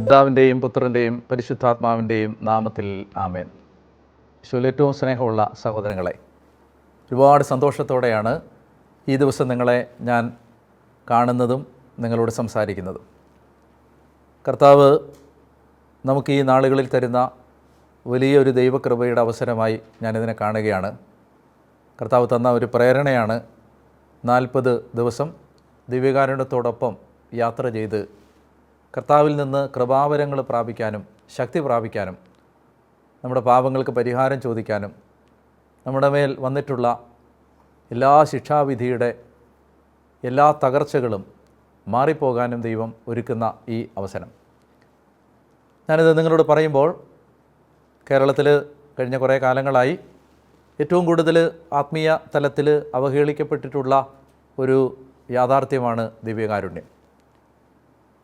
പിതാവിൻ്റെയും പുത്രൻ്റെയും പരിശുദ്ധാത്മാവിൻ്റെയും നാമത്തിൽ ആമേൻ. ഏറ്റവും സ്നേഹമുള്ള സഹോദരങ്ങളെ, ഒരുപാട് സന്തോഷത്തോടെയാണ് ഈ ദിവസം നിങ്ങളെ ഞാൻ കാണുന്നതും നിങ്ങളോട് സംസാരിക്കുന്നതും. കർത്താവ് നമുക്ക് ഈ നാളുകളിൽ തരുന്ന വലിയൊരു ദൈവകൃപയുടെ അവസരമായി ഞാനിതിനെ കാണുകയാണ്. കർത്താവ് തന്ന ഒരു പ്രേരണയാണ് 40 ദിവസം ദിവ്യകാരുണ്യത്തോടൊപ്പം യാത്ര ചെയ്ത് കർത്താവിൽ നിന്ന് കൃപാവരങ്ങൾ പ്രാപിക്കാനും ശക്തി പ്രാപിക്കാനും നമ്മുടെ പാപങ്ങൾക്ക് പരിഹാരം ചോദിക്കാനും നമ്മുടെ മേൽ വന്നിട്ടുള്ള എല്ലാ ശിക്ഷാവിധിയുടെ എല്ലാ തകർച്ചകളും മാറിപ്പോകാനും ദൈവം ഒരുക്കുന്ന ഈ അവസരം. ഞാനിത് നിങ്ങളോട് പറയുമ്പോൾ കേരളത്തിൽ കഴിഞ്ഞ കുറേ കാലങ്ങളായി ഏറ്റവും കൂടുതൽ ആത്മീയ തലത്തിൽ അവഹേളിക്കപ്പെട്ടിട്ടുള്ള ഒരു യാഥാർത്ഥ്യമാണ് ദിവ്യകാരുണ്യം.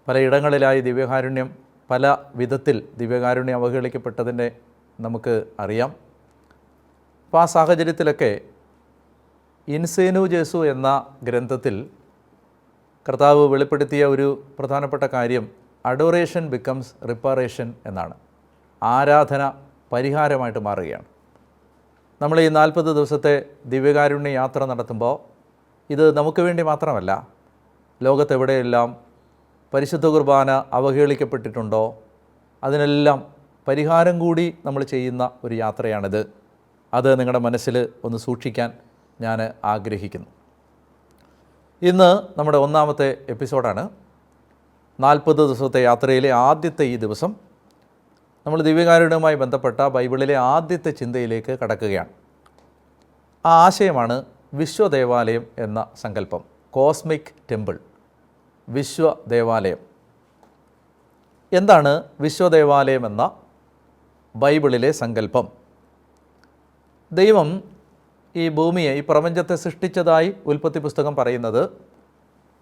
പലയിടങ്ങളിലായി ദിവ്യകാരുണ്യം പല വിധത്തിൽ ദിവ്യകാരുണ്യം അവഹേളിക്കപ്പെട്ടതിനെ നമുക്ക് അറിയാം. അപ്പോൾ ആ സാഹചര്യത്തിലൊക്കെ ഇൻസേനു ജേസു എന്ന ഗ്രന്ഥത്തിൽ കർത്താവ് വെളിപ്പെടുത്തിയ ഒരു പ്രധാനപ്പെട്ട കാര്യം അഡോറേഷൻ ബിക്കംസ് റിപ്പറേഷൻ എന്നാണ്. ആരാധന പരിഹാരമായിട്ട് മാറുകയാണ്. നമ്മൾ ഈ 40 ദിവസത്തെ ദിവ്യകാരുണ്യ യാത്ര നടത്തുമ്പോൾ ഇത് നമുക്ക് വേണ്ടി മാത്രമല്ല, ലോകത്തെവിടെയെല്ലാം പരിശുദ്ധ കുർബാന അവഹേളിക്കപ്പെട്ടിട്ടുണ്ടോ അതിനെല്ലാം പരിഹാരം കൂടി നമ്മൾ ചെയ്യുന്ന ഒരു യാത്രയാണിത്. അത് നിങ്ങളുടെ മനസ്സിൽ ഒന്ന് സൂക്ഷിക്കാൻ ഞാൻ ആഗ്രഹിക്കുന്നു. ഇന്ന് നമ്മുടെ 1ാമത്തെ എപ്പിസോഡാണ്. 40 ദിവസത്തെ യാത്രയിലെ ആദ്യത്തെ ഈ ദിവസം നമ്മൾ ദിവ്യകാരുണ്യവുമായി ബന്ധപ്പെട്ട ബൈബിളിലെ ആദ്യത്തെ ചിന്തയിലേക്ക് കടക്കുകയാണ്. ആ ആശയമാണ് വിശ്വദേവാലയം എന്ന സങ്കല്പം. കോസ്മിക് ടെമ്പിൾ, വിശ്വദേവാലയം. എന്താണ് വിശ്വദേവാലയം എന്ന ബൈബിളിലെ സങ്കല്പം? ദൈവം ഈ ഭൂമിയെ, ഈ പ്രപഞ്ചത്തെ സൃഷ്ടിച്ചതായി ഉൽപ്പത്തി പുസ്തകം പറയുന്നത്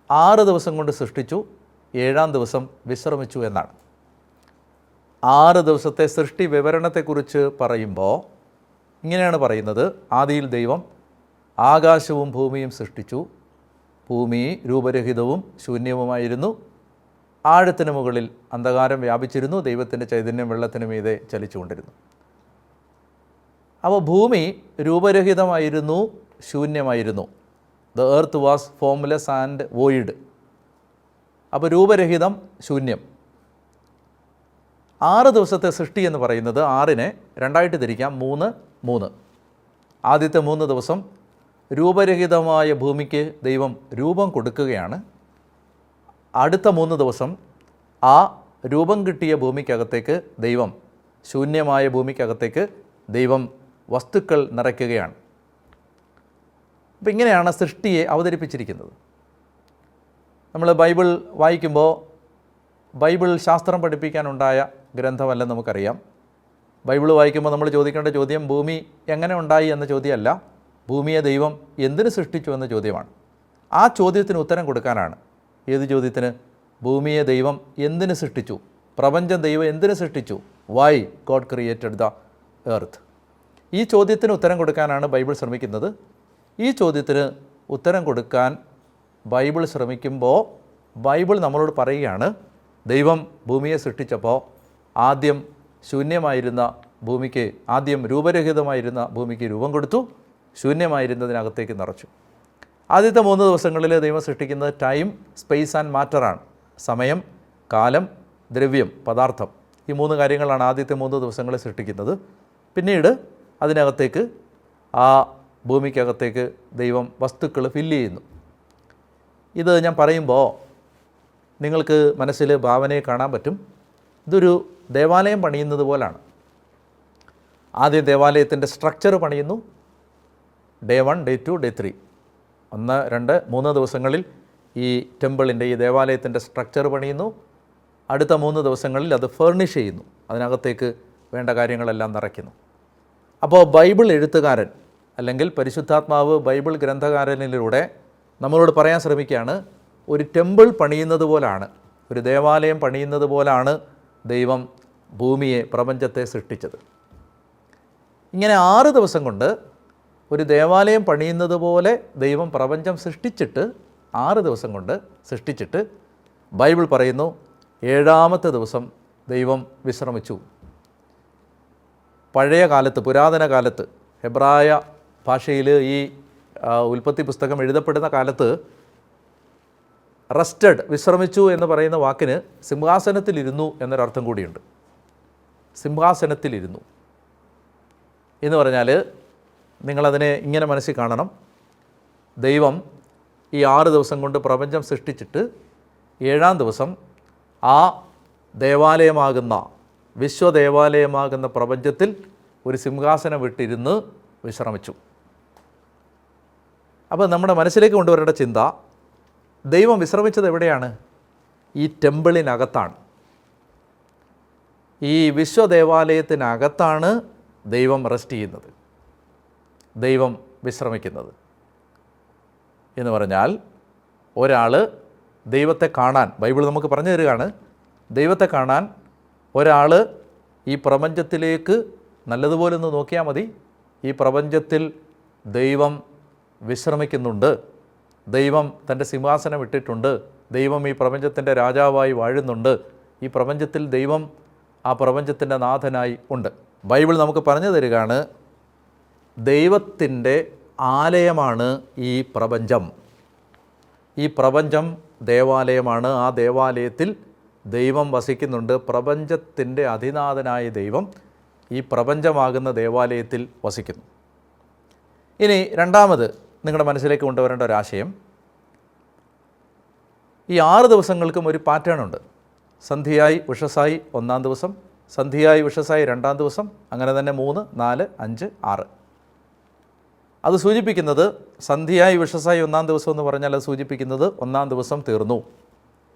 6 ദിവസം കൊണ്ട് സൃഷ്ടിച്ചു, 7-ാം ദിവസം വിശ്രമിച്ചു എന്നാണ്. 6 ദിവസത്തെ സൃഷ്ടി വിവരണത്തെക്കുറിച്ച് പറയുമ്പോൾ ഇങ്ങനെയാണ് പറയുന്നത്: ആദിയിൽ ദൈവം ആകാശവും ഭൂമിയും സൃഷ്ടിച്ചു. ഭൂമി രൂപരഹിതവും ശൂന്യവുമായിരുന്നു. ആഴത്തിന് മുകളിൽ അന്ധകാരം വ്യാപിച്ചിരുന്നു. ദൈവത്തിൻ്റെ ചൈതന്യം വെള്ളത്തിന് മീതെ ചലിച്ചുകൊണ്ടിരുന്നു. അപ്പോൾ ഭൂമി രൂപരഹിതമായിരുന്നു, ശൂന്യമായിരുന്നു. The earth was formless and void. അപ്പോൾ രൂപരഹിതം, ശൂന്യം. 6 ദിവസത്തെ സൃഷ്ടി എന്ന് പറയുന്നത് 6നെ 2ആയിട്ട് തിരിക്കാം. 3. ആദ്യത്തെ 3 ദിവസം രൂപരഹിതമായ ഭൂമിക്ക് ദൈവം രൂപം കൊടുക്കുകയാണ്. അടുത്ത 3 ദിവസം ആ രൂപം കിട്ടിയ ഭൂമിക്കകത്തേക്ക് ദൈവം, ശൂന്യമായ ഭൂമിക്കകത്തേക്ക് ദൈവം വസ്തുക്കൾ നിറയ്ക്കുകയാണ്. അപ്പം ഇങ്ങനെയാണ് സൃഷ്ടിയെ അവതരിപ്പിച്ചിരിക്കുന്നത്. നമ്മൾ ബൈബിൾ വായിക്കുമ്പോൾ ബൈബിൾ ശാസ്ത്രം പഠിപ്പിക്കാനുണ്ടായ ഗ്രന്ഥമല്ലെന്ന് നമുക്കറിയാം. ബൈബിൾ വായിക്കുമ്പോൾ നമ്മൾ ചോദിക്കേണ്ട ചോദ്യം ഭൂമി എങ്ങനെ ഉണ്ടായി എന്ന ചോദ്യമല്ല, ഭൂമിയെ ദൈവം എന്തിനു സൃഷ്ടിച്ചു എന്ന ചോദ്യമാണ്. ആ ചോദ്യത്തിന് ഉത്തരം കൊടുക്കാനാണ്. ഏത് ചോദ്യത്തിന്? ഭൂമിയെ ദൈവം എന്തിനു സൃഷ്ടിച്ചു, പ്രപഞ്ചം ദൈവം എന്തിനു സൃഷ്ടിച്ചു, why God created the earth. ഈ ചോദ്യത്തിന് ഉത്തരം കൊടുക്കാനാണ് ബൈബിൾ ശ്രമിക്കുന്നത്. ഈ ചോദ്യത്തിന് ഉത്തരം കൊടുക്കാൻ ബൈബിൾ ശ്രമിക്കുമ്പോൾ ബൈബിൾ നമ്മളോട് പറയുകയാണ്, ദൈവം ഭൂമിയെ സൃഷ്ടിച്ചപ്പോൾ ആദ്യം ശൂന്യമായിരുന്ന ഭൂമിക്ക്, ആദ്യം രൂപരഹിതമായിരുന്ന ഭൂമിക്ക് രൂപം കൊടുത്തു, ശൂന്യമായിരുന്നതിനകത്തേക്ക് നിറച്ചു. ആദ്യത്തെ 3 ദിവസങ്ങളിൽ ദൈവം സൃഷ്ടിക്കുന്നത് ടൈം, സ്പേസ് ആൻഡ് മാറ്ററാണ്. സമയം, കാലം, ദ്രവ്യം, പദാർത്ഥം. ഈ 3 കാര്യങ്ങളാണ് ആദ്യത്തെ 3 ദിവസങ്ങളിൽ സൃഷ്ടിക്കുന്നത്. പിന്നീട് അതിനകത്തേക്ക്, ആ ഭൂമിക്കകത്തേക്ക് ദൈവം വസ്തുക്കൾ ഫില്ല് ചെയ്യുന്നു. ഇത് ഞാൻ പറയുമ്പോൾ നിങ്ങൾക്ക് മനസ്സിൽ ഭാവനയെ കാണാൻ പറ്റും. ഇതൊരു ദേവാലയം പണിയുന്നത് പോലാണ്. ആദ്യം ദേവാലയത്തിൻ്റെ സ്ട്രക്ചർ പണിയുന്നു. ഡേ 1, ഡേ 2, ഡേ 3, 1, 2, 3 ദിവസങ്ങളിൽ ഈ ടെമ്പിളിൻ്റെ, ഈ ദേവാലയത്തിൻ്റെ സ്ട്രക്ചർ പണിയുന്നു. അടുത്ത 3 ദിവസങ്ങളിൽ അത് ഫർണിഷ് ചെയ്യുന്നു, അതിനകത്തേക്ക് വേണ്ട കാര്യങ്ങളെല്ലാം നിറയ്ക്കുന്നു. അപ്പോൾ ബൈബിൾ എഴുത്തുകാരൻ അല്ലെങ്കിൽ പരിശുദ്ധാത്മാവ് ബൈബിൾ ഗ്രന്ഥകാരനിലൂടെ നമ്മളോട് പറയാൻ ശ്രമിക്കുകയാണ്, ഒരു ടെമ്പിൾ പണിയുന്നത് പോലാണ്, ഒരു ദേവാലയം പണിയുന്നത് പോലാണ് ദൈവം ഭൂമിയെ, പ്രപഞ്ചത്തെ സൃഷ്ടിച്ചത്. ഇങ്ങനെ 6 ദിവസം കൊണ്ട് ഒരു ദേവാലയം പണിയുന്നത് പോലെ ദൈവം പ്രപഞ്ചം സൃഷ്ടിച്ചിട്ട് 6 ദിവസം കൊണ്ട് സൃഷ്ടിച്ചിട്ട് ബൈബിൾ പറയുന്നു 7-ാമത്തെ ദിവസം ദൈവം വിശ്രമിച്ചു. പഴയ കാലത്ത്, പുരാതന കാലത്ത്, ഹെബ്രായ ഭാഷയിൽ ഈ ഉൽപ്പത്തി പുസ്തകം എഴുതപ്പെടുന്ന കാലത്ത് റെസ്റ്റഡ്, വിശ്രമിച്ചു എന്ന് പറയുന്ന വാക്കിന് സിംഹാസനത്തിലിരുന്നു എന്നൊരർത്ഥം കൂടിയുണ്ട്. സിംഹാസനത്തിലിരുന്നു എന്ന് പറഞ്ഞാൽ നിങ്ങളതിനെ ഇങ്ങനെ മനസ്സിൽ കാണണം. ദൈവം ഈ 6 ദിവസം കൊണ്ട് പ്രപഞ്ചം സൃഷ്ടിച്ചിട്ട് 7-ാം ദിവസം ആ ദേവാലയമാകുന്ന, വിശ്വദേവാലയമാകുന്ന പ്രപഞ്ചത്തിൽ ഒരു സിംഹാസനം വിട്ടിരുന്ന് വിശ്രമിച്ചു. അപ്പോൾ നമ്മുടെ മനസ്സിലേക്ക് കൊണ്ടുവരേണ്ട ചിന്ത, ദൈവം വിശ്രമിച്ചത് എവിടെയാണ്? ഈ ടെമ്പിളിനകത്താണ്, ഈ വിശ്വദേവാലയത്തിനകത്താണ് ദൈവം റെസ്റ്റ് ചെയ്യുന്നത്, ദൈവം വിശ്രമിക്കുന്നത്. എന്ന് പറഞ്ഞാൽ ഒരാൾ ദൈവത്തെ കാണാൻ, ബൈബിൾ നമുക്ക് പറഞ്ഞു തരികയാണ്, ദൈവത്തെ കാണാൻ ഒരാൾ ഈ പ്രപഞ്ചത്തിലേക്ക് നല്ലതുപോലെ ഒന്ന് നോക്കിയാൽ മതി. ഈ പ്രപഞ്ചത്തിൽ ദൈവം വിശ്രമിക്കുന്നുണ്ട്, ദൈവം തൻ്റെ സിംഹാസനം ഇട്ടിട്ടുണ്ട്, ദൈവം ഈ പ്രപഞ്ചത്തിൻ്റെ രാജാവായി വാഴുന്നുണ്ട്, ഈ പ്രപഞ്ചത്തിൽ ദൈവം ആ പ്രപഞ്ചത്തിൻ്റെ നാഥനായി ഉണ്ട്. ബൈബിൾ നമുക്ക് പറഞ്ഞു തരികയാണ്, ദൈവത്തിൻ്റെ ആലയമാണ് ഈ പ്രപഞ്ചം. ഈ പ്രപഞ്ചം ദേവാലയമാണ്. ആ ദേവാലയത്തിൽ ദൈവം വസിക്കുന്നുണ്ട്. പ്രപഞ്ചത്തിൻ്റെ അധിനാഥനായ ദൈവം ഈ പ്രപഞ്ചമാകുന്ന ദേവാലയത്തിൽ വസിക്കുന്നു. ഇനി രണ്ടാമത് നിങ്ങളുടെ മനസ്സിലേക്ക് കൊണ്ടുവരേണ്ട ഒരാശയം, ഈ 6 ദിവസങ്ങൾക്കും ഒരു പാറ്റേൺ ഉണ്ട്. സന്ധ്യയായി ഉഷസ്സായി 1-ാം ദിവസം, സന്ധ്യയായി ഉഷസ്സായി 2-ാം ദിവസം, അങ്ങനെ തന്നെ 3, 4, 5, 6. അത് സൂചിപ്പിക്കുന്നത്, സന്ധ്യയായി ഉഷസ്സായി 1-ാം ദിവസം എന്ന് പറഞ്ഞാൽ അത് സൂചിപ്പിക്കുന്നത് 1-ാം ദിവസം തീർന്നു,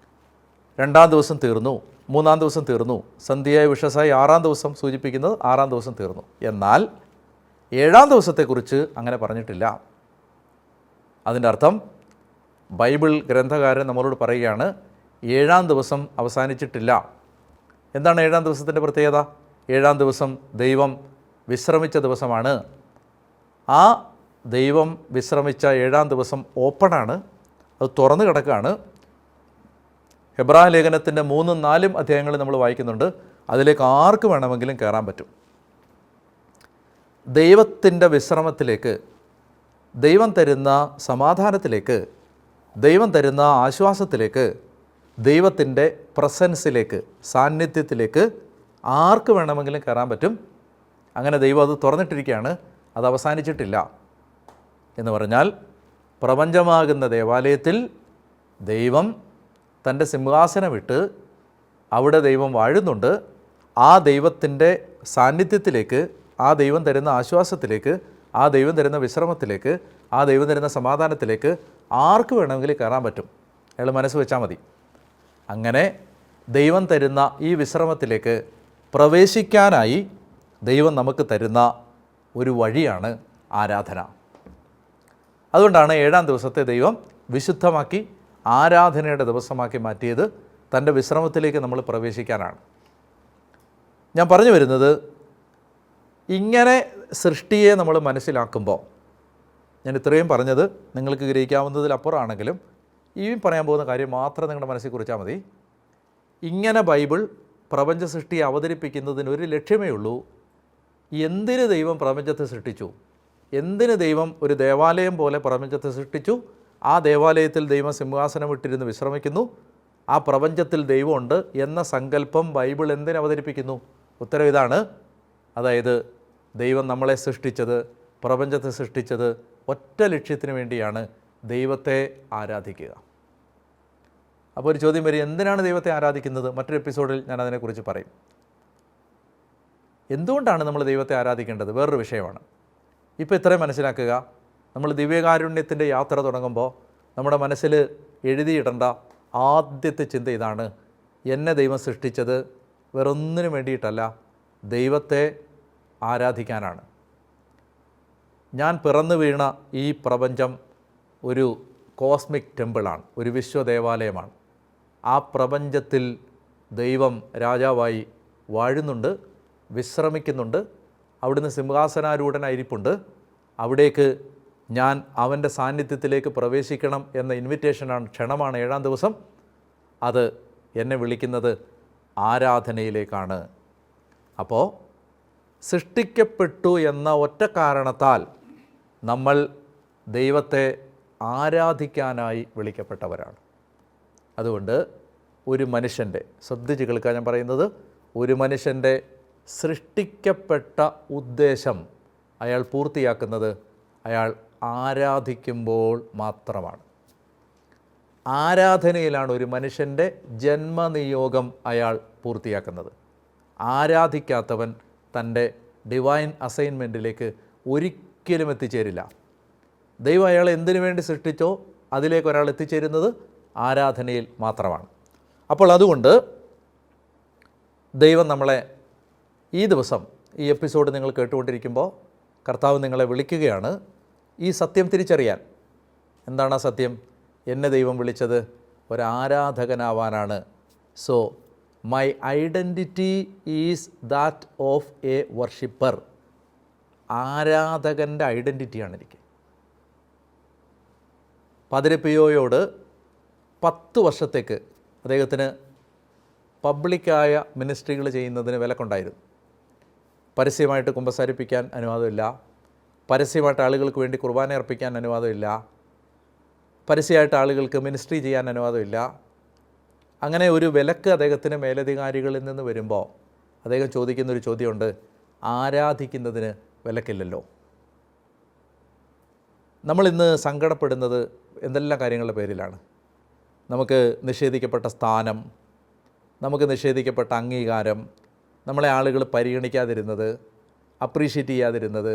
2-ാം ദിവസം തീർന്നു, 3-ാം ദിവസം തീർന്നു. സന്ധ്യയായി ഉഷസ്സായി 6-ാം ദിവസം സൂചിപ്പിക്കുന്നത് 6-ാം ദിവസം തീർന്നു. എന്നാൽ 7-ാം ദിവസത്തെക്കുറിച്ച് അങ്ങനെ പറഞ്ഞിട്ടില്ല. അതിൻ്റെ അർത്ഥം ബൈബിൾ ഗ്രന്ഥകാരൻ നമ്മളോട് പറയുകയാണ്, 7-ാം ദിവസം അവസാനിച്ചിട്ടില്ല. എന്താണ് 7-ാം ദിവസത്തിൻ്റെ പ്രത്യേകത? 7-ാം ദിവസം ദൈവം വിശ്രമിച്ച ദിവസമാണ്. ആ ദൈവം വിശ്രമിച്ച 7-ാം ദിവസം ഓപ്പണാണ്, അത് തുറന്നു കിടക്കുകയാണ്. ഹെബ്രായ ലേഖനത്തിൻ്റെ 3ഉം 4ഉം അധ്യായങ്ങൾ നമ്മൾ വായിക്കുന്നുണ്ട്. അതിലേക്ക് ആർക്ക് വേണമെങ്കിലും കയറാൻ പറ്റും. ദൈവത്തിൻ്റെ വിശ്രമത്തിലേക്ക്, ദൈവം തരുന്ന സമാധാനത്തിലേക്ക്, ദൈവം തരുന്ന ആശ്വാസത്തിലേക്ക്, ദൈവത്തിൻ്റെ പ്രസൻസിലേക്ക്, സാന്നിധ്യത്തിലേക്ക് ആർക്ക് വേണമെങ്കിലും കയറാൻ പറ്റും. അങ്ങനെ ദൈവം അത് തുറന്നിട്ടിരിക്കുകയാണ്, അത് അവസാനിച്ചിട്ടില്ല. എന്ന് പറഞ്ഞാൽ പ്രപഞ്ചമാകുന്ന ദേവാലയത്തിൽ ദൈവം തൻ്റെ സിംഹാസനം വിട്ട് അവിടെ ദൈവം വാഴുന്നുണ്ട്. ആ ദൈവത്തിൻ്റെ സാന്നിധ്യത്തിലേക്ക്, ആ ദൈവം തരുന്ന ആശ്വാസത്തിലേക്ക്, ആ ദൈവം തരുന്ന വിശ്രമത്തിലേക്ക്, ആ ദൈവം തരുന്ന സമാധാനത്തിലേക്ക് ആർക്ക് വേണമെങ്കിലും കയറാൻ പറ്റും. അയാൾ മനസ്സ് വെച്ചാൽ മതി. അങ്ങനെ ദൈവം തരുന്ന ഈ വിശ്രമത്തിലേക്ക് പ്രവേശിക്കാനായി ദൈവം നമുക്ക് തരുന്ന ഒരു വഴിയാണ് ആരാധന. അതുകൊണ്ടാണ് 7-ാം ദിവസത്തെ ദൈവം വിശുദ്ധമാക്കി ആരാധനയുടെ ദിവസമാക്കി മാറ്റിയത്. തൻ്റെ വിശ്രമത്തിലേക്ക് നമ്മൾ പ്രവേശിക്കാനാണ്. ഞാൻ പറഞ്ഞു വരുന്നത്, ഇങ്ങനെ സൃഷ്ടിയെ നമ്മൾ മനസ്സിലാക്കുമ്പോൾ, ഞാൻ ഇത്രയും പറഞ്ഞത് നിങ്ങൾക്ക് ഗ്രഹിക്കാവുന്നതിലപ്പുറമാണെങ്കിലും ഈ പറയാൻ പോകുന്ന കാര്യം മാത്രം നിങ്ങളുടെ മനസ്സിൽ കുറിച്ചാൽ മതി. ഇങ്ങനെ ബൈബിൾ പ്രപഞ്ച സൃഷ്ടിയെ അവതരിപ്പിക്കുന്നതിന് ഒരു ലക്ഷ്യമേ ഉള്ളൂ. എന്തിന് ദൈവം പ്രപഞ്ചത്തെ സൃഷ്ടിച്ചു, എന്തിന് ദൈവം ഒരു ദേവാലയം പോലെ പ്രപഞ്ചത്തെ സൃഷ്ടിച്ചു, ആ ദേവാലയത്തിൽ ദൈവം സിംഹാസനം ഇട്ടിരുന്ന് വിശ്രമിക്കുന്നു, ആ പ്രപഞ്ചത്തിൽ ദൈവമുണ്ട് എന്ന സങ്കല്പം ബൈബിൾ എന്തിന് അവതരിപ്പിക്കുന്നു? ഉത്തരം ഇതാണ്. അതായത് ദൈവം നമ്മളെ സൃഷ്ടിച്ചത്, പ്രപഞ്ചത്തെ സൃഷ്ടിച്ചത് ഒറ്റ ലക്ഷ്യത്തിന് വേണ്ടിയാണ്, ദൈവത്തെ ആരാധിക്കുക. അപ്പോൾ ഒരു ചോദ്യം വരും, എന്തിനാണ് ദൈവത്തെ ആരാധിക്കുന്നത്? മറ്റൊരു എപ്പിസോഡിൽ ഞാൻ അതിനെക്കുറിച്ച് പറയും. എന്തുകൊണ്ടാണ് നമ്മൾ ദൈവത്തെ ആരാധിക്കേണ്ടത് വേറൊരു വിഷയമാണ്. ഇപ്പോൾ ഇത്രയും മനസ്സിലാക്കുക, നമ്മൾ ദിവ്യകാരുണ്യത്തിൻ്റെ യാത്ര തുടങ്ങുമ്പോൾ നമ്മുടെ മനസ്സിൽ എഴുതിയിടേണ്ട ആദ്യത്തെ ചിന്ത ഇതാണ്: എന്നെ ദൈവം സൃഷ്ടിച്ചത് വേറൊന്നിനും വേണ്ടിയിട്ടല്ല, ദൈവത്തെ ആരാധിക്കാനാണ്. ഞാൻ പിറന്നു വീണ ഈ പ്രപഞ്ചം ഒരു കോസ്മിക് ടെമ്പിളാണ്, ഒരു വിശ്വദേവാലയമാണ്. ആ പ്രപഞ്ചത്തിൽ ദൈവം രാജാവായി വാഴുന്നുണ്ട്, വിശ്രമിക്കുന്നുണ്ട്. അവിടുന്ന് സിംഹാസനാരൂഢനായിരിപ്പുണ്ട്. അവിടേക്ക് ഞാൻ അവൻ്റെ സാന്നിധ്യത്തിലേക്ക് പ്രവേശിക്കണം എന്ന ഇൻവിറ്റേഷനാണ്, ക്ഷണമാണ് 7-ാം ദിവസം. അത് എന്നെ വിളിക്കുന്നത് ആരാധനയിലേക്കാണ്. അപ്പോൾ സൃഷ്ടിക്കപ്പെട്ടു എന്ന ഒറ്റ കാരണത്താൽ നമ്മൾ ദൈവത്തെ ആരാധിക്കാനായി വിളിക്കപ്പെട്ടവരാണ്. അതുകൊണ്ട് ഒരു മനുഷ്യൻ്റെ, ശ്രദ്ധിച്ച് കേൾക്കാൻ ഞാൻ പറയുന്നത്, ഒരു മനുഷ്യൻ്റെ സൃഷ്ടിക്കപ്പെട്ട ഉദ്ദേശം അയാൾ പൂർത്തിയാക്കുന്നത് അയാൾ ആരാധിക്കുമ്പോൾ മാത്രമാണ്. ആരാധനയിലാണ് ഒരു മനുഷ്യൻ്റെ ജന്മനിയോഗം അയാൾ പൂർത്തിയാക്കുന്നത്. ആരാധിക്കാത്തവൻ തൻ്റെ ഡിവൈൻ അസൈൻമെൻറ്റിലേക്ക് ഒരിക്കലും എത്തിച്ചേരില്ല. ദൈവം അയാളെ എന്തിനു വേണ്ടി സൃഷ്ടിച്ചോ അതിലേക്ക് ഒരാൾ എത്തിച്ചേരുന്നത് ആരാധനയിൽ മാത്രമാണ്. അപ്പോൾ അതുകൊണ്ട് ദൈവം നമ്മളെ ഈ ദിവസം, ഈ എപ്പിസോഡ് നിങ്ങൾ കേട്ടുകൊണ്ടിരിക്കുമ്പോൾ കർത്താവ് നിങ്ങളെ വിളിക്കുകയാണ് ഈ സത്യം തിരിച്ചറിയാൻ. എന്താണ് ആ സത്യം? എന്നെ ദൈവം വിളിച്ചത് ഒരാരാധകനാവാനാണ്. So my identity is that of a worshipper. ആരാധകൻ്റെ ഐഡൻറ്റിറ്റിയാണ് എനിക്ക്. പാദ്രി പിയോയോട് 10 വർഷത്തേക്ക് അദ്ദേഹത്തിന് പബ്ലിക്കായ മിനിസ്ട്രികൾ ചെയ്യുന്നതിന് വിലക്കുണ്ടായിരുന്നു. പരസ്യമായിട്ട് കുമ്പസാരിപ്പിക്കാൻ അനുവാദമില്ല, പരസ്യമായിട്ട് ആളുകൾക്ക് വേണ്ടി കുർബാന അർപ്പിക്കാൻ അനുവാദമില്ല, പരസ്യമായിട്ട് ആളുകൾക്ക് മിനിസ്ട്രി ചെയ്യാൻ അനുവാദമില്ല. അങ്ങനെ ഒരു വിലക്ക് അദ്ദേഹത്തിന് മേലധികാരികളിൽ നിന്ന് വരുമ്പോൾ അദ്ദേഹം ചോദിക്കുന്നൊരു ചോദ്യമുണ്ട്, ആരാധിക്കുന്നതിന് വിലക്കില്ലല്ലോ. നമ്മളിന്ന് സങ്കടപ്പെടുന്നത് എന്തെല്ലാം കാര്യങ്ങളുടെ പേരിലാണ്. നമുക്ക് നിഷേധിക്കപ്പെട്ട സ്ഥാനം, നമുക്ക് നിഷേധിക്കപ്പെട്ട അംഗീകാരം, നമ്മളെ ആളുകൾ പരിഗണിക്കാതിരുന്നത്, അപ്രീഷിയേറ്റ് ചെയ്യാതിരുന്നത്,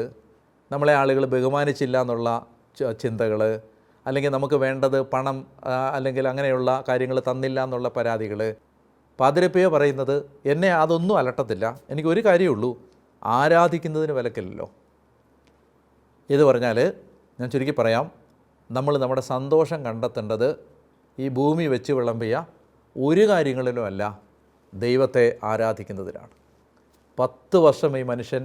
നമ്മളെ ആളുകൾ ബഹുമാനിച്ചില്ല എന്നുള്ള ചിന്തകൾ, അല്ലെങ്കിൽ നമുക്ക് വേണ്ടത് പണം അല്ലെങ്കിൽ അങ്ങനെയുള്ള കാര്യങ്ങൾ തന്നില്ല എന്നുള്ള പരാതികൾ. പാദ്രി പിയോ പറയുന്നത്, എന്നെ അതൊന്നും അലട്ടത്തില്ല, എനിക്കൊരു കാര്യമുള്ളൂ, ആരാധിക്കുന്നതിന് വിലക്കില്ലല്ലോ. ഇത് പറഞ്ഞാൽ ഞാൻ ചുരുക്കി പറയാം, നമ്മൾ നമ്മുടെ സന്തോഷം കണ്ടെത്തേണ്ടത് ഈ ഭൂമി വെച്ച് വിളമ്പിയ ഒരു കാര്യങ്ങളിലും അല്ല, ദൈവത്തെ ആരാധിക്കുന്നതിലാണ്. 10 വർഷം ഈ മനുഷ്യൻ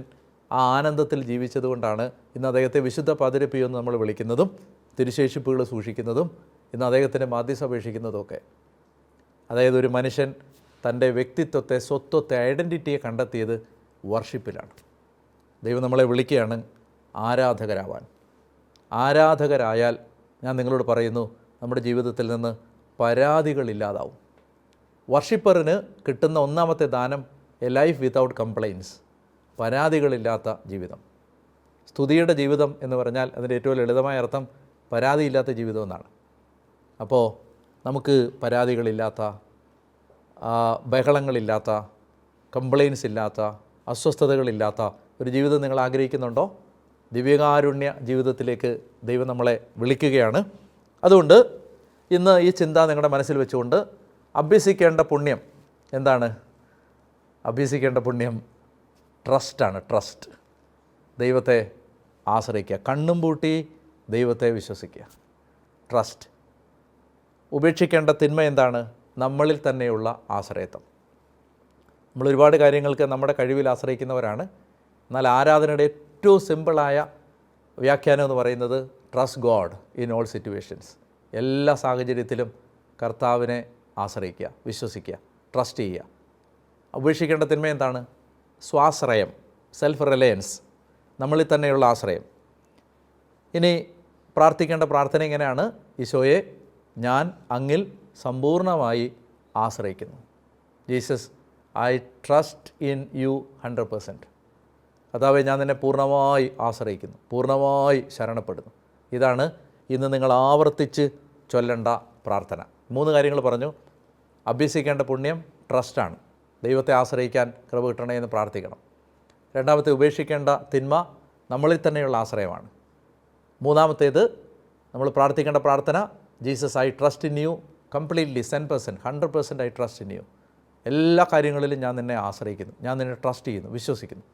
ആ ആനന്ദത്തിൽ ജീവിച്ചതുകൊണ്ടാണ് ഇന്ന് അദ്ദേഹത്തെ വിശുദ്ധ പാദ്രി പിയോ എന്ന് നമ്മൾ വിളിക്കുന്നതും തിരുശേഷിപ്പുകൾ സൂക്ഷിക്കുന്നതും ഇന്ന് അദ്ദേഹത്തിൻ്റെ മാധ്യസ്ഥ അപേക്ഷിക്കുന്നതുമൊക്കെ. അതായത് ഒരു മനുഷ്യൻ തൻ്റെ വ്യക്തിത്വത്തെ, സ്വത്വത്തെ, ഐഡൻറ്റിറ്റിയെ കണ്ടെത്തിയത് വർഷിപ്പിലാണ്. ദൈവം നമ്മളെ വിളിക്കുകയാണ് ആരാധകരാവാൻ. ആരാധകരായാൽ ഞാൻ നിങ്ങളോട് പറയുന്നു, നമ്മുടെ ജീവിതത്തിൽ നിന്ന് പരാതികളില്ലാതാവും. വർഷിപ്പറിന് കിട്ടുന്ന ഒന്നാമത്തെ ദാനം എ ലൈഫ് വിതൗട്ട് കംപ്ലൈൻസ്, പരാതികളില്ലാത്ത ജീവിതം. സ്തുതിയുടെ ജീവിതം എന്ന് പറഞ്ഞാൽ അതിൻ്റെ ഏറ്റവും ലളിതമായ അർത്ഥം പരാതിയില്ലാത്ത ജീവിതം എന്നാണ്. അപ്പോൾ നമുക്ക് പരാതികളില്ലാത്ത, ബഹളങ്ങളില്ലാത്ത, കംപ്ലൈൻസ് ഇല്ലാത്ത, അസ്വസ്ഥതകളില്ലാത്ത ഒരു ജീവിതം നിങ്ങൾ ആഗ്രഹിക്കുന്നുണ്ടോ? ദിവ്യകാരുണ്യ ജീവിതത്തിലേക്ക് ദൈവം നമ്മളെ വിളിക്കുകയാണ്. അതുകൊണ്ട് ഇന്ന് ഈ ചിന്ത നിങ്ങളുടെ മനസ്സിൽ വെച്ചുകൊണ്ട് അഭ്യസിക്കേണ്ട പുണ്യം എന്താണ്? അഭ്യസിക്കേണ്ട പുണ്യം ട്രസ്റ്റാണ്. ട്രസ്റ്റ്, ദൈവത്തെ ആശ്രയിക്കുക, കണ്ണും പൂട്ടി ദൈവത്തെ വിശ്വസിക്കുക. ട്രസ്റ്റ്. ഉപേക്ഷിക്കേണ്ട തിന്മ എന്താണ്? നമ്മളിൽ തന്നെയുള്ള ആശ്രയത്വം. നമ്മൾ ഒരുപാട് കാര്യങ്ങൾക്ക് നമ്മുടെ കഴിവിൽ ആശ്രയിക്കുന്നവരാണ്. എന്നാൽ ആരാധനയുടെ ഏറ്റവും സിമ്പിളായ വ്യാഖ്യാനം എന്ന് പറയുന്നത് trust God in all situations. എല്ലാ സാഹചര്യത്തിലും കർത്താവിനെ ആശ്രയിക്കുക, വിശ്വസിക്കുക, ട്രസ്റ്റ് ചെയ്യുക. ഉപേക്ഷിക്കേണ്ട തിന്മ എന്താണ്? സ്വാശ്രയം, സെൽഫ് റിലയൻസ്, നമ്മളിൽ തന്നെയുള്ള ആശ്രയം. ഇനി പ്രാർത്ഥിക്കേണ്ട പ്രാർത്ഥന ഇങ്ങനെയാണ്: ഈശോയെ, ഞാൻ അങ്ങിൽ സമ്പൂർണ്ണമായി ആശ്രയിക്കുന്നു. Jesus, I trust in you 100%. കർത്താവേ, ഞാൻ നിന്നെ പൂർണ്ണമായി ആശ്രയിക്കുന്നു, പൂർണ്ണമായി ശരണപ്പെടുന്നു. ഇതാണ് ഇന്ന് നിങ്ങൾ ആവർത്തിച്ച് ചൊല്ലേണ്ട പ്രാർത്ഥന. 3 കാര്യങ്ങൾ പറഞ്ഞു. അഭ്യസിക്കേണ്ട പുണ്യം ട്രസ്റ്റാണ്, ദൈവത്തെ ആശ്രയിക്കാൻ കൃപ കിട്ടണേ എന്ന് പ്രാർത്ഥിക്കണം. രണ്ടാമത്തെ, ഉപേക്ഷിക്കേണ്ട തിന്മ നമ്മളിൽ തന്നെയുള്ള ആശ്രയമാണ്. മൂന്നാമത്തേത്, നമ്മൾ പ്രാർത്ഥിക്കേണ്ട പ്രാർത്ഥന Jesus, I trust in you completely 10%, 100% I trust in you. എല്ലാ കാര്യങ്ങളിലും ഞാൻ നിന്നെ ആശ്രയിക്കുന്നു, ഞാൻ നിന്നെ ട്രസ്റ്റ് ചെയ്യുന്നു, വിശ്വസിക്കുന്നു.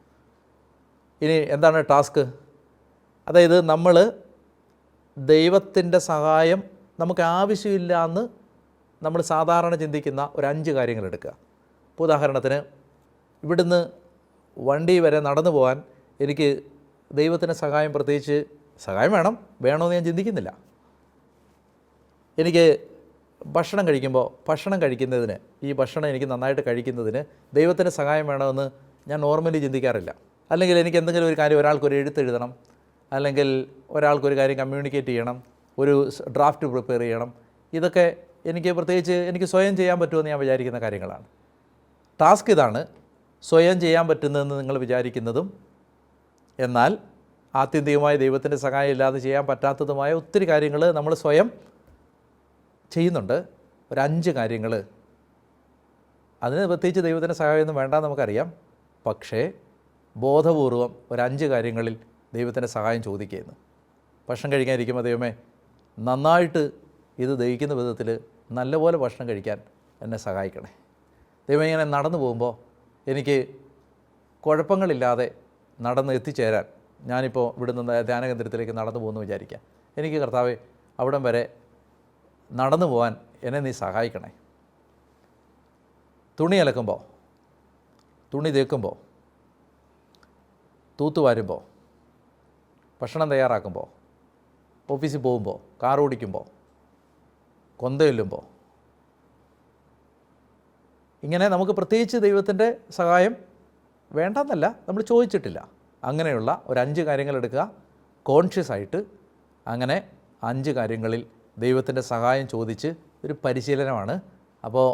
ഇനി എന്താണ് ടാസ്ക്? അതായത് നമ്മൾ ദൈവത്തിൻ്റെ സഹായം നമുക്ക് ആവശ്യമില്ല എന്ന് നമ്മൾ സാധാരണ ചിന്തിക്കുന്ന ഒരു 5 കാര്യങ്ങൾ എടുക്കുക. ഇപ്പോൾ ഉദാഹരണത്തിന്, ഇവിടുന്ന് വണ്ടി വരെ നടന്നു പോകാൻ എനിക്ക് ദൈവത്തിൻ്റെ സഹായം, പ്രത്യേകിച്ച് സഹായം വേണമെന്ന് ഞാൻ ചിന്തിക്കുന്നില്ല. എനിക്ക് ഭക്ഷണം കഴിക്കുന്നതിന്, ഈ ഭക്ഷണം എനിക്ക് നന്നായിട്ട് കഴിക്കുന്നതിന് ദൈവത്തിൻ്റെ സഹായം വേണമെന്ന് ഞാൻ നോർമലി ചിന്തിക്കാറില്ല. അല്ലെങ്കിൽ എനിക്ക് എന്തെങ്കിലും ഒരു കാര്യം, ഒരാൾക്കൊരു എഴുത്തെഴുതണം, അല്ലെങ്കിൽ ഒരാൾക്കൊരു കാര്യം കമ്മ്യൂണിക്കേറ്റ് ചെയ്യണം, ഒരു ഡ്രാഫ്റ്റ് പ്രിപ്പയർ ചെയ്യണം, ഇതൊക്കെ എനിക്ക് സ്വയം ചെയ്യാൻ പറ്റുമെന്ന് ഞാൻ വിചാരിക്കുന്ന കാര്യങ്ങളാണ്. ടാസ്ക് ഇതാണ്, സ്വയം ചെയ്യാൻ പറ്റുന്നതെന്ന് നിങ്ങൾ വിചാരിക്കുന്നതും എന്നാൽ ആത്യന്തികമായ ദൈവത്തിൻ്റെ സഹായം ഇല്ലാതെ ചെയ്യാൻ പറ്റാത്തതുമായ ഒത്തിരി കാര്യങ്ങൾ നമ്മൾ സ്വയം ചെയ്യുന്നുണ്ട്. ഒരു 5 കാര്യങ്ങൾ, അതിന് പ്രത്യേകിച്ച് ദൈവത്തിൻ്റെ സഹായമൊന്നും വേണ്ടാന്ന് നമുക്കറിയാം. പക്ഷേ ബോധപൂർവം ഒരു 5 കാര്യങ്ങളിൽ ദൈവത്തിൻ്റെ സഹായം ചോദിക്കുകയെന്ന്. ഭക്ഷണം കഴിക്കാനിരിക്കുമ്പോൾ ദൈവമേ നന്നായിട്ട് ഇത് ദഹിക്കുന്ന വിധത്തിൽ നല്ലപോലെ ഭക്ഷണം കഴിക്കാൻ എന്നെ സഹായിക്കണേ. ദൈവം ഇങ്ങനെ നടന്നു പോകുമ്പോൾ എനിക്ക് കുഴപ്പങ്ങളില്ലാതെ നടന്ന് എത്തിച്ചേരാൻ, ഞാനിപ്പോൾ ഇവിടെ നിന്ന് ധ്യാനകേന്ദ്രത്തിലേക്ക് നടന്നു പോകുന്നു വിചാരിക്കാം, എനിക്ക് കർത്താവേ അവിടം വരെ നടന്നു പോകാൻ എന്നെ നീ സഹായിക്കണേ. തുണി അലക്കുമ്പോൾ, തുണി തേക്കുമ്പോൾ, തൂത്തുവാരുമ്പോൾ, ഭക്ഷണം തയ്യാറാക്കുമ്പോൾ, ഓഫീസിൽ പോകുമ്പോൾ, കാർ ഓടിക്കുമ്പോൾ, കൊന്തയൊല്ലുമ്പോൾ, ഇങ്ങനെ നമുക്ക് പ്രത്യേകിച്ച് ദൈവത്തിൻ്റെ സഹായം വേണ്ടെന്നല്ല, നമ്മൾ ചോദിച്ചിട്ടില്ല. അങ്ങനെയുള്ള ഒരു 5 കാര്യങ്ങൾ എടുക്കുക, കോൺഷ്യസ് ആയിട്ട് അങ്ങനെ 5 കാര്യങ്ങളിൽ ദൈവത്തിൻ്റെ സഹായം ചോദിച്ച് ഒരു പരിശീലനമാണ്. അപ്പോൾ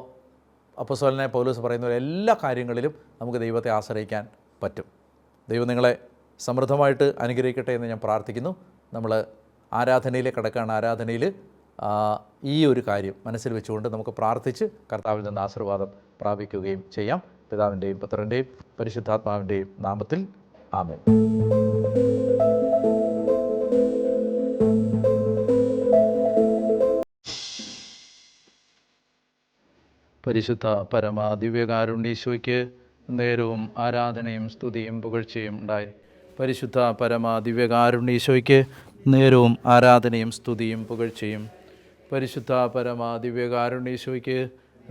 അപ്പോസ്തലനായ പൗലോസ് പറയുന്ന പോലെ എല്ലാ കാര്യങ്ങളിലും നമുക്ക് ദൈവത്തെ ആശ്രയിക്കാൻ പറ്റും. ദൈവം നിങ്ങളെ സമൃദ്ധമായിട്ട് അനുഗ്രഹിക്കട്ടെ എന്ന് ഞാൻ പ്രാർത്ഥിക്കുന്നു. നമ്മൾ ആരാധനയിലേക്ക് കടക്കുകയാണ്. ആരാധനയിൽ ഈ ഒരു കാര്യം മനസ്സിൽ വെച്ചുകൊണ്ട് നമുക്ക് പ്രാർത്ഥിച്ച് കർത്താവിൽ നിന്ന് ആശീർവാദം പ്രാപിക്കുകയും ചെയ്യാം. പിതാവിൻ്റെയും പുത്രൻ്റെയും പരിശുദ്ധാത്മാവിൻ്റെയും നാമത്തിൽ ആമേൻ. പരിശുദ്ധ പരമ ദിവ്യകാരുണ്യേശോയ്ക്ക് നേരവും ആരാധനയും സ്തുതിയും പുകഴ്ചയും ഉണ്ടായി. പരിശുദ്ധ പരമ ദിവ്യകാരുണ്യേശോയ്ക്ക് നേരവും ആരാധനയും സ്തുതിയും പുകഴ്ചയും. പരിശുദ്ധ പരമ ദിവ്യകാരുണ്യേശോയ്ക്ക്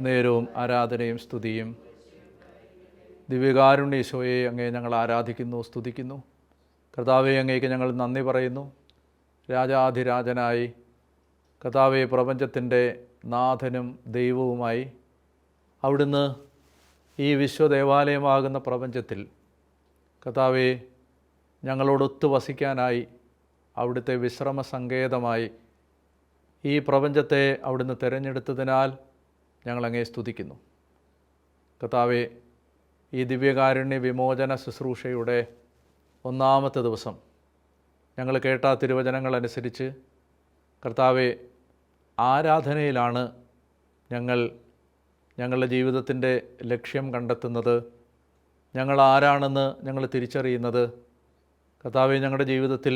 നേരവും ആരാധനയും സ്തുതിയും. ദിവ്യകാരുണ്യേശോയെ അങ്ങേ ഞങ്ങൾ ആരാധിക്കുന്നു, സ്തുതിക്കുന്നു. കർത്താവെ അങ്ങേക്ക് ഞങ്ങൾ നന്ദി പറയുന്നു. രാജാധിരാജനായി കർത്താവെ പ്രപഞ്ചത്തിൻ്റെ നാഥനും ദൈവവുമായി അവിടുന്ന് ഈ വിശ്വദേവാലയമാകുന്ന പ്രപഞ്ചത്തിൽ കർത്താവെ ഞങ്ങളോടൊത്തു വസിക്കാനായി അവിടുത്തെ വിശ്രമ സങ്കേതമായി ഈ പ്രപഞ്ചത്തെ അവിടുന്ന് തിരഞ്ഞെടുത്തതിനാൽ ഞങ്ങളങ്ങേ സ്തുതിക്കുന്നു. കർത്താവെ ഈ ദിവ്യകാരുണ്യ വിമോചന ശുശ്രൂഷയുടെ 1-ാമത്തെ ദിവസം ഞങ്ങൾ കേട്ട തിരുവചനങ്ങളനുസരിച്ച് കർത്താവെ ആരാധനയിലാണ് ഞങ്ങളുടെ ജീവിതത്തിൻ്റെ ലക്ഷ്യം കണ്ടെത്തുന്നത്, ഞങ്ങൾ ആരാണെന്ന് ഞങ്ങൾ തിരിച്ചറിയുന്നത്. കർത്താവെ ഞങ്ങളുടെ ജീവിതത്തിൽ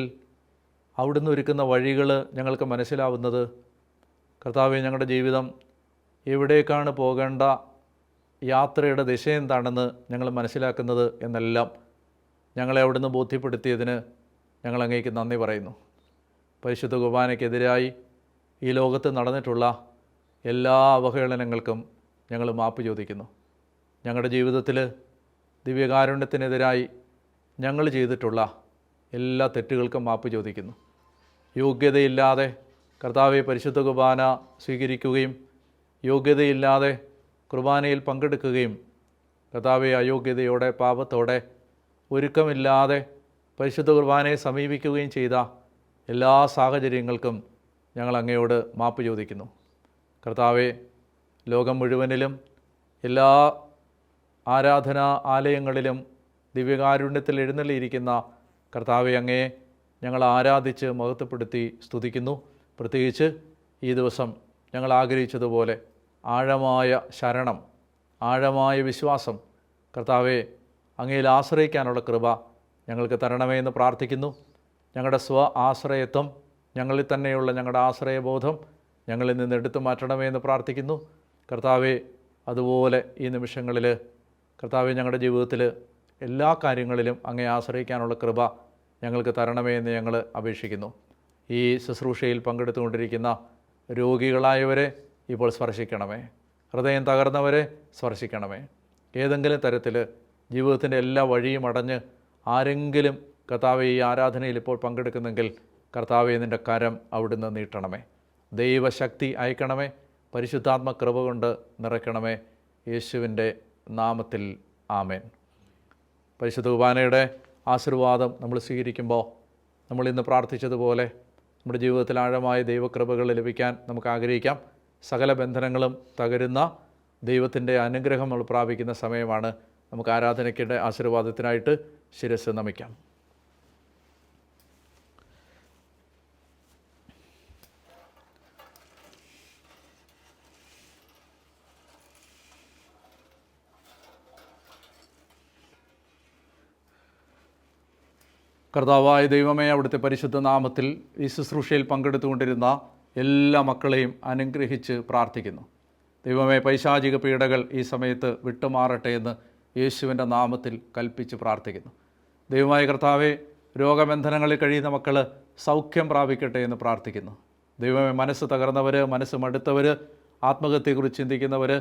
അവിടുന്ന് ഒരുക്കുന്ന വഴികൾ ഞങ്ങൾക്ക് മനസ്സിലാവുന്നത്, കർത്താവെ ഞങ്ങളുടെ ജീവിതം എവിടേക്കാണ് പോകേണ്ട, യാത്രയുടെ ദിശ എന്താണെന്ന് ഞങ്ങൾ മനസ്സിലാക്കുന്നത് എന്നെല്ലാം ഞങ്ങളെ അവിടുന്ന് ബോധ്യപ്പെടുത്തിയതിന് ഞങ്ങൾ അങ്ങേക്ക് നന്ദി പറയുന്നു. പരിശുദ്ധ കുർബാനയ്ക്കെതിരായി ഈ ലോകത്ത് നടന്നിട്ടുള്ള എല്ലാ അവഹേളനങ്ങൾക്കും ഞങ്ങൾ മാപ്പ് ചോദിക്കുന്നു. ഞങ്ങളുടെ ജീവിതത്തിൽ ദിവ്യകാരുണ്യത്തിനെതിരായി ഞങ്ങൾ ചെയ്തിട്ടുള്ള എല്ലാ തെറ്റുകൾക്കും മാപ്പ് ചോദിക്കുന്നു. യോഗ്യതയില്ലാതെ കർത്താവെ പരിശുദ്ധ കുർബാന സ്വീകരിക്കുകയും യോഗ്യതയില്ലാതെ കുർബാനയിൽ പങ്കെടുക്കുകയും കർത്താവെ അയോഗ്യതയോടെ പാപത്തോടെ ഒരുക്കമില്ലാതെ പരിശുദ്ധ കുർബാനയെ സമീപിക്കുകയും ചെയ്ത എല്ലാ സാഹചര്യങ്ങൾക്കും ഞങ്ങൾ അങ്ങയോട് മാപ്പ് ചോദിക്കുന്നു. കർത്താവെ ലോകം മുഴുവനിലും എല്ലാ ആരാധനാ ആലയങ്ങളിലും ദിവ്യകാരുണ്യത്തിൽ എഴുന്നള്ളിയിരിക്കുന്ന കർത്താവെ അങ്ങയെ ഞങ്ങൾ ആരാധിച്ച് മഹത്വപ്പെടുത്തി സ്തുതിക്കുന്നു. പ്രത്യേകിച്ച് ഈ ദിവസം ഞങ്ങൾ ആഗ്രഹിച്ചതുപോലെ ആഴമായ ശരണം, ആഴമായ വിശ്വാസം കർത്താവെ അങ്ങയിൽ ആശ്രയിക്കാനുള്ള കൃപ ഞങ്ങൾക്ക് തരണമേ എന്ന് പ്രാർത്ഥിക്കുന്നു. ഞങ്ങളുടെ ആശ്രയത്വം, ഞങ്ങളിൽ തന്നെയുള്ള ഞങ്ങളുടെ ആശ്രയബോധം ഞങ്ങളിൽ നിന്ന് എടുത്തു മാറ്റണമേ എന്ന് പ്രാർത്ഥിക്കുന്നു. കർത്താവെ അതുപോലെ ഈ നിമിഷങ്ങളിൽ കർത്താവെ ഞങ്ങളുടെ ജീവിതത്തിൽ എല്ലാ കാര്യങ്ങളിലും അങ്ങേ ആശ്രയിക്കാനുള്ള കൃപ ഞങ്ങൾക്ക് തരണമേ എന്ന് ഞങ്ങൾ അപേക്ഷിക്കുന്നു. ഈ ശുശ്രൂഷയിൽ പങ്കെടുത്തുകൊണ്ടിരിക്കുന്ന രോഗികളായവരെ ഇപ്പോൾ സ്പർശിക്കണമേ. ഹൃദയം തകർന്നവരെ സ്പർശിക്കണമേ. ഏതെങ്കിലും തരത്തിൽ ജീവിതത്തിൻ്റെ എല്ലാ വഴിയും അടഞ്ഞ് ആരെങ്കിലും കർത്താവെ ഈ ആരാധനയിൽ ഇപ്പോൾ പങ്കെടുക്കുന്നെങ്കിൽ കർത്താവെ നിൻ്റെ കരം അവിടുന്ന് നീട്ടണമേ. ദൈവശക്തി അയക്കണമേ. പരിശുദ്ധാത്മ കൃപ കൊണ്ട് നിറയ്ക്കണമേ. യേശുവിൻ്റെ നാമത്തിൽ ആമേൻ. പരിശുദ്ധ കുർബാനയുടെ ആശീർവാദം നമ്മൾ സ്വീകരിക്കുമ്പോൾ നമ്മൾ ഇന്ന് പ്രാർത്ഥിച്ചതുപോലെ നമ്മുടെ ജീവിതത്തിൽ ആഴമായ ദൈവകൃപകൾ ലഭിക്കാൻ നമുക്ക് ആഗ്രഹിക്കാം. സകല ബന്ധനങ്ങളും തകരുന്ന ദൈവത്തിൻ്റെ അനുഗ്രഹം നമ്മൾ പ്രാപിക്കുന്ന സമയമാണ്. നമുക്ക് ആരാധനയ്ക്കിടെ ആശീർവാദത്തിനായിട്ട് ശിരസ്സ് നമിക്കാം. കർത്താവായ ദൈവമേ, അവിടുത്തെ പരിശുദ്ധ നാമത്തിൽ ഈ ശുശ്രൂഷയിൽ പങ്കെടുത്തുകൊണ്ടിരുന്ന എല്ലാ മക്കളെയും അനുഗ്രഹിച്ച് പ്രാർത്ഥിക്കുന്നു. ദൈവമേ, പൈശാചിക പീഡകൾ ഈ സമയത്ത് വിട്ടുമാറട്ടെ എന്ന് യേശുവിൻ്റെ നാമത്തിൽ കൽപ്പിച്ച് പ്രാർത്ഥിക്കുന്നു. ദൈവമായ കർത്താവെ, രോഗബന്ധനങ്ങളിൽ കഴിയുന്ന മക്കൾ സൗഖ്യം പ്രാപിക്കട്ടെ എന്ന് പ്രാർത്ഥിക്കുന്നു. ദൈവമേ, മനസ്സ് തകർന്നവർ, മനസ്സ് മടുത്തവർ, ആത്മഹത്യയെക്കുറിച്ച് ചിന്തിക്കുന്നവർ,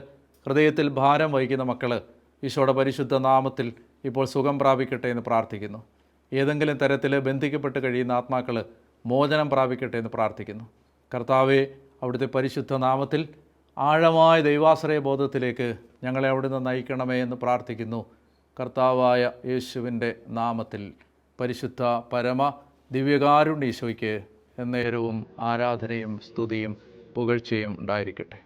ഹൃദയത്തിൽ ഭാരം വഹിക്കുന്ന മക്കൾ ഈശോയുടെ പരിശുദ്ധ നാമത്തിൽ ഇപ്പോൾ സുഖം പ്രാപിക്കട്ടെ എന്ന് പ്രാർത്ഥിക്കുന്നു. ഏതെങ്കിലും തരത്തിൽ ബന്ധിക്കപ്പെട്ട് കഴിയുന്ന ആത്മാക്കൾ മോചനം പ്രാപിക്കട്ടെ എന്ന് പ്രാർത്ഥിക്കുന്നു. കർത്താവെ, അവിടുത്തെ പരിശുദ്ധ നാമത്തിൽ ആഴമായ ദൈവാശ്രയ ബോധത്തിലേക്ക് ഞങ്ങളെ അവിടുന്ന് നയിക്കണമേ എന്ന് പ്രാർത്ഥിക്കുന്നു. കർത്താവായ യേശുവിൻ്റെ നാമത്തിൽ പരിശുദ്ധ പരമ ദിവ്യകാരുണ്യ ഈശോയ്ക്ക് എന്നേരവും ആരാധനയും സ്തുതിയും പുകഴ്ചയും ഉണ്ടായിരിക്കട്ടെ.